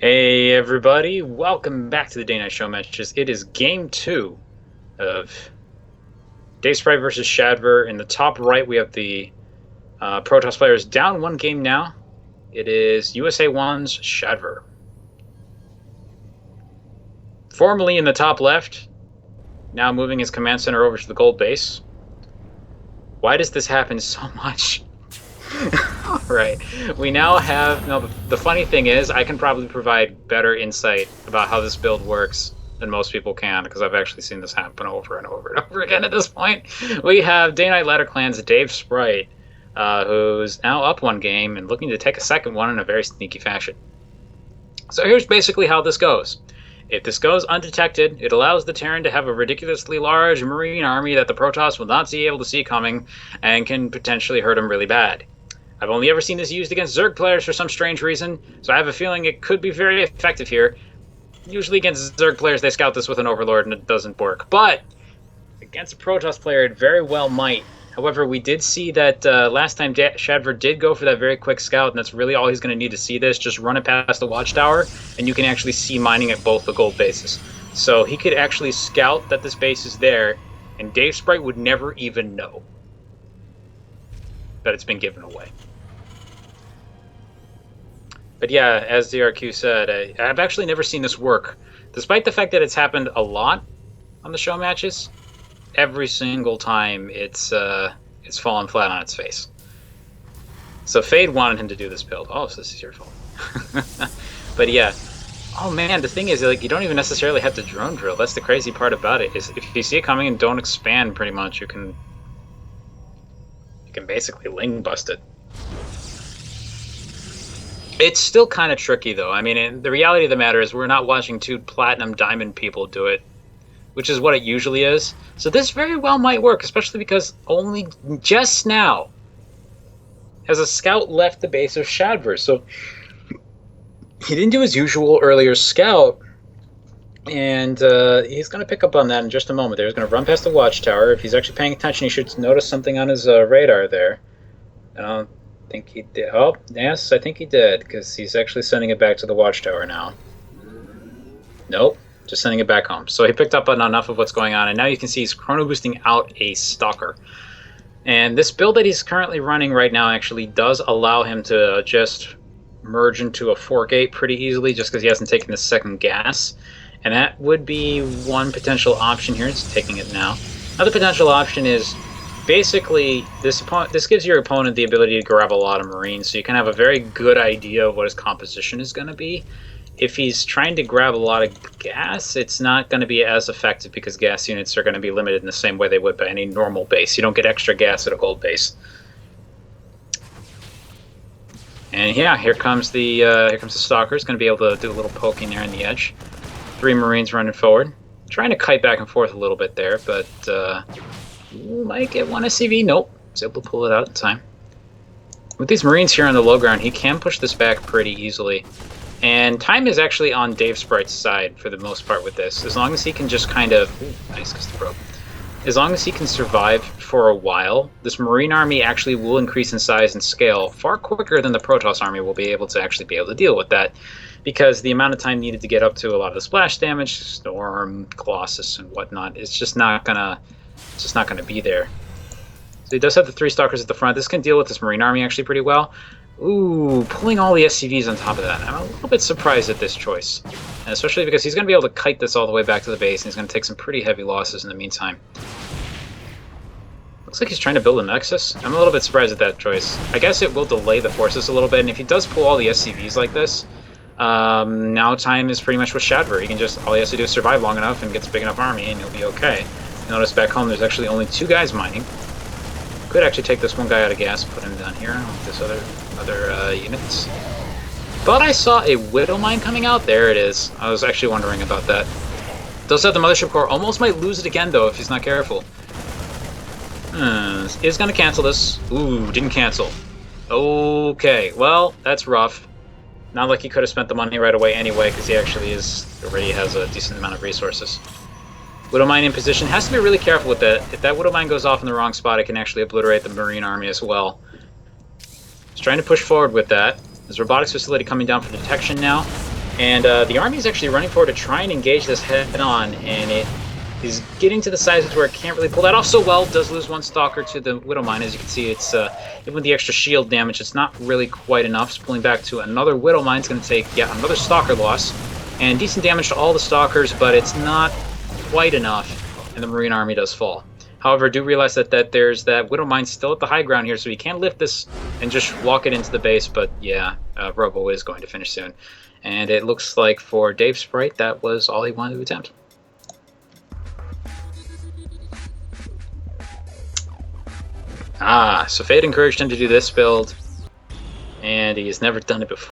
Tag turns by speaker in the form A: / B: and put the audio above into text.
A: Hey everybody, welcome back to the Day Night Showmatches. It is game 2 of DaveSprite versus Shadver. In the top right, we have the Protoss players down one game now. It is USA 1's Shadver. Formerly in the top left, now moving his command center over to the gold base. Why does this happen so much? Right, we now have... No, the funny thing is, I can probably provide better insight about how this build works than most people can, because I've actually seen this happen over and over and over again at this point. We have Day Night Ladder Clan's DaveSprite, who's now up one game and looking to take a second one in a very sneaky fashion. So here's basically how this goes. If this goes undetected, it allows the Terran to have a ridiculously large marine army that the Protoss will not be able to see coming and can potentially hurt him really bad. I've only ever seen this used against Zerg players for some strange reason, so I have a feeling it could be very effective here. Usually against Zerg players, they scout this with an Overlord and it doesn't work. But against a Protoss player, it very well might. However, we did see that last time Shadver did go for that very quick scout, and that's really all he's going to need to see this. Just run it past the watchtower, and you can actually see mining at both the gold bases. So he could actually scout that this base is there, and DaveSprite would never even know that it's been given away. But yeah, as DRQ said, I've actually never seen this work. Despite the fact that it's happened a lot on the show matches, every single time it's fallen flat on its face. So Fade wanted him to do this build. Oh, so this is your fault. But yeah. Oh man, the thing is, like, you don't even necessarily have to drone drill. That's the crazy part about it, is if you see it coming and don't expand pretty much, you can basically ling bust it. It's still kind of tricky, though. I mean, the reality of the matter is we're not watching two platinum diamond people do it, which is what it usually is. So this very well might work, especially because only just now has a scout left the base of Shadver. So he didn't do his usual earlier scout, and he's going to pick up on that in just a moment. He's going to run past the watchtower. If he's actually paying attention, he should notice something on his radar there. I think he did. Oh, yes, I think he did, because he's actually sending it back to the watchtower now. Nope, just sending it back home. So he picked up on enough of what's going on, and now you can see he's chrono boosting out a stalker. And this build that he's currently running right now actually does allow him to just merge into a 4-gate pretty easily, just because he hasn't taken the second gas. And that would be one potential option here. It's taking it now. Another potential option is basically this gives your opponent the ability to grab a lot of Marines, so you can have a very good idea of what his composition is going to be. If he's trying to grab a lot of gas, it's not going to be as effective, because gas units are going to be limited in the same way they would by any normal base. You don't get extra gas at a gold base. And yeah, here comes the stalker. He's going to be able to do a little poking there on the edge. 3 Marines running forward, trying to kite back and forth a little bit there, but might get one SCV. Nope, was able to pull it out in time. With these Marines here on the low ground, he can push this back pretty easily. And time is actually on DaveSprite's side for the most part with this. As long as he can just kind of... Ooh, nice, because the probe. As long as he can survive for a while, this Marine army actually will increase in size and scale far quicker than the Protoss army will be able to deal with that. Because the amount of time needed to get up to a lot of the splash damage, Storm, Colossus, and whatnot, it's just not gonna be there. So he does have the 3 stalkers at the front. This can deal with this Marine army actually pretty well. Ooh, pulling all the SCVs on top of that. I'm a little bit surprised at this choice. And especially because he's going to be able to kite this all the way back to the base, and he's going to take some pretty heavy losses in the meantime. Looks like he's trying to build a Nexus. I'm a little bit surprised at that choice. I guess it will delay the forces a little bit, and if he does pull all the SCVs like this, now time is pretty much with Shadver. He can just, all he has to do is survive long enough and gets a big enough army, and he'll be okay. Notice back home there's actually only 2 guys mining. Could actually take this one guy out of gas, put him down here with this other units. But I saw a Widow Mine coming out. There it is. I was actually wondering about that. Does have the Mothership Core. Almost might lose it again, though, if he's not careful. Is going to cancel this. Ooh, didn't cancel. Okay, well, that's rough. Not like he could have spent the money right away anyway, because he actually already has a decent amount of resources. Widow Mine in position. Has to be really careful with that. If that Widow Mine goes off in the wrong spot, it can actually obliterate the Marine army as well. He's trying to push forward with that. There's a robotics facility coming down for detection now. And the army is actually running forward to try and engage this head-on, and it is getting to the sizes where it can't really pull that off so well. Does lose one Stalker to the Widowmine. As you can see, it's even with the extra shield damage, it's not really quite enough. It's pulling back to another Widowmine. It's going to take yet another Stalker loss, and decent damage to all the Stalkers, but it's not quite enough, and the Marine army does fall. However, do realize that there's that Widowmine still at the high ground here, so you can lift this and just walk it into the base, but yeah, Robo is going to finish soon. And it looks like for DaveSprite, that was all he wanted to attempt. So Fate encouraged him to do this build, and he has never done it before.